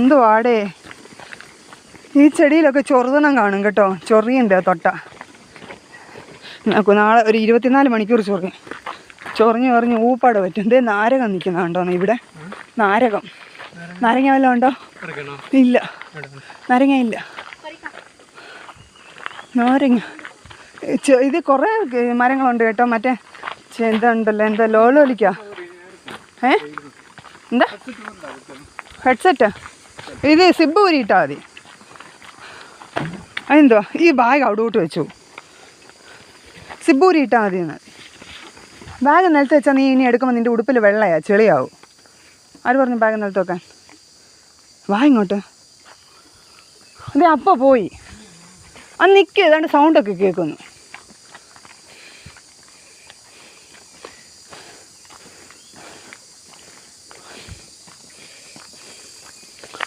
എന്തുവാടേ ഈ ചെടിയിലൊക്കെ ചൊറുതണം കാണും കേട്ടോ. ചൊറിയുണ്ട് തൊട്ട. നാളെ ഒരു 24 മണിക്കൂർ ചൊറിഞ്ഞ് ഊപ്പാട് പറ്റും. എന്തേ നാരകം നിൽക്കുന്നുണ്ടോന്ന് ഇവിടെ. നാരകം നാരങ്ങ വല്ലതും ഉണ്ടോ? ഇല്ല, നാരങ്ങ ഇല്ല. നാരങ്ങ ഇത് കുറേ മരങ്ങളുണ്ട് കേട്ടോ. മറ്റേ എന്തുണ്ടല്ലോ, എന്താ ലോലോലിക്ക, എന്താ ഹെഡ്സെറ്റാ ഇത്. സിബ് ഊരിയിട്ടാൽ മതി. അതെന്തുവാ ഈ ബാഗ് അവിടോട്ട് വെച്ചു. സിബ് ഊരിയിട്ടാൽ മതി. എന്നാൽ ബാഗ് നിലത്ത് വെച്ചാൽ നീ ഇനി എടുക്കുമ്പോൾ നിൻ്റെ ഉടുപ്പിൽ വെള്ളയാ, ചെളിയാവും. ആര് പറഞ്ഞു ബാഗ് നിലത്ത് വെക്കാൻ? വാ ഇങ്ങോട്ട്. അതെ അപ്പോൾ പോയി. അത് നിൽക്കുക, ഏതാണ്ട് സൗണ്ടൊക്കെ കേൾക്കുന്നു.